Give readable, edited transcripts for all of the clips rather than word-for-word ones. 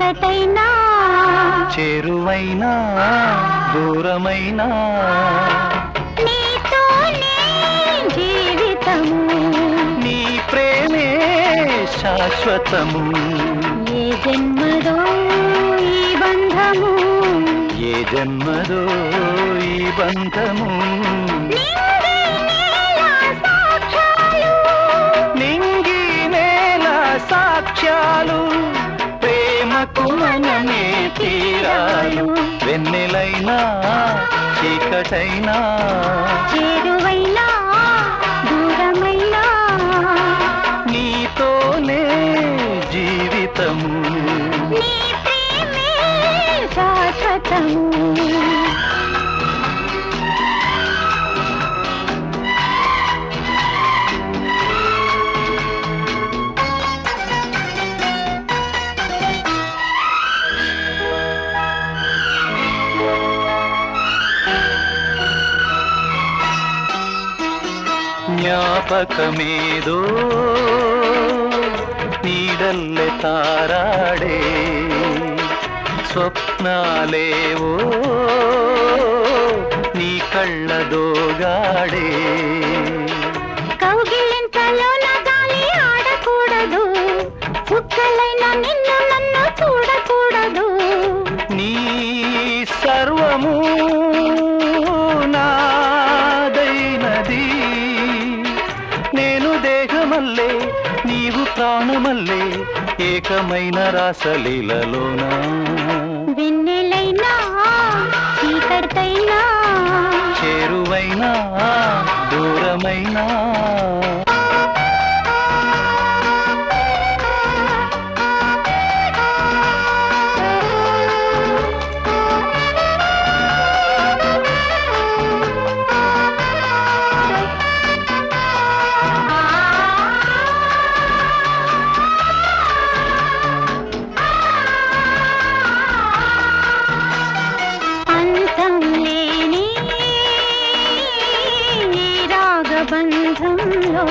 చీకటైనా చేరువైనా దూరమైనా నీతోనే జీవితము నీ ప్రేమే శాశ్వతము ఏ జన్మదో ఈ బంధము ఏ జన్మదో ఈ బంధము నింగి నేల సాక్ష్యాలు ప్రేమకు మనమే తీరాలు వెన్నెలైనా చీకటైనా చేరువైనా దూరమైనా నీతోనే జీవితము నీ ప్రేమే శాశ్వతము జ్ఞాపకమేదో నీడల్లె తారాడే స్వప్నాలేవో నీ కళ్ళదోగాడే కౌగిలింతలోన గాలి ఆడకూడదు చుక్కలైన నిన్ను నన్ను చూడకూడదు నీ సర్వము నాదైనది నేను దేహమల్లే నీవు ప్రాణమల్లే ఏకమైన రాసలీలలోనా వెన్నెలైనా చీకటైనా చేరువైనా దూరమైనా బంధంలో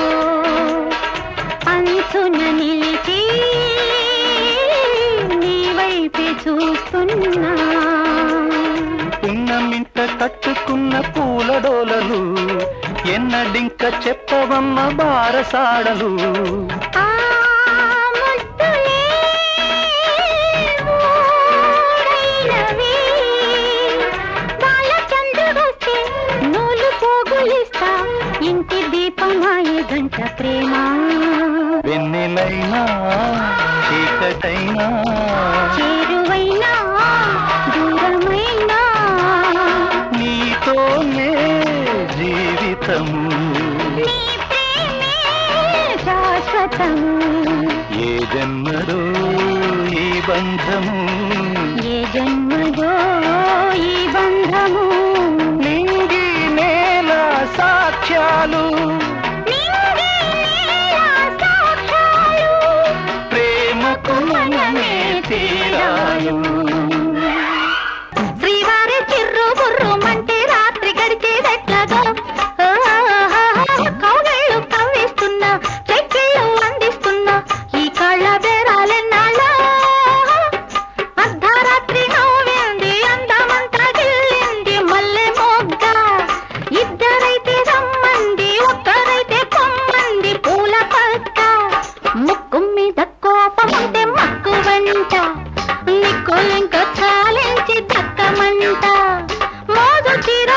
అంచున నిలిచి నీ వైపే చూస్తున్నా ఉన్నమింట కట్టుకున్న పూలడోలలు ఎన్నడింక చెప్పవమ్మ బారసాడలు ఆ ముద్దులే ఊడైనవి బాలచంద్రుడొస్తే నూలు పోగులిస్తా ఇంటి దీపమాయే గంట ప్రేమ వెన్నెలైనా చీకటైనా చేరువైనా దూరమైనా నీతోనే జీవితము నీ ప్రేమే శాశ్వతము ఏ జన్మదో ఈ బంధము ఏ జన్మదో ఈ బంధము నింగి నేల సాక్ష్యాలు నింగి నేల సాక్ష్యాలు ప్రేమకు మనమే తీరాలు శ్రీవారి చిర్రు బుర్రుమంటే రాత్రి గడిచేదెట్లాగో కౌగిళ్ళు కవ్విస్తున్నా చెక్కిళ్ళు అందిస్తున్నా ఈ కళ్ళ బేరాలెన్నాళ్ళో అర్ధరాత్రి నవ్వింది అందమంతా గిల్లింది మల్లె మొగ్గ ఇద్దరైతే రమ్మంది ఒక్కరైతే పొమ్మంది పూల పక్క ముక్కు మీద కోపముంటే మక్కు వంట నిక్కులింక చాలించి దక్కమంట మోజు చీర